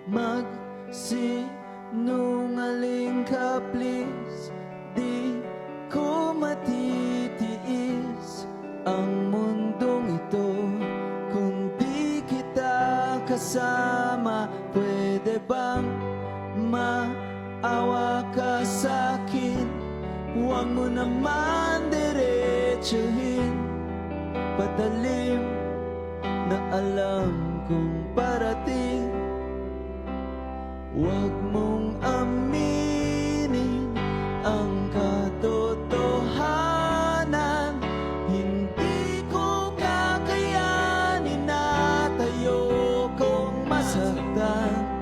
Magsinungaling ka please, di ko matitiis ang mundong ito kung di kita kasama. Pwede bang maawa ka sa'kin? Huwag mo naman diretsuhin patalim na alam kong parating. Huwag mong aminin ang katotohanan. Hindi ko kakayanin at ayokong masaktan.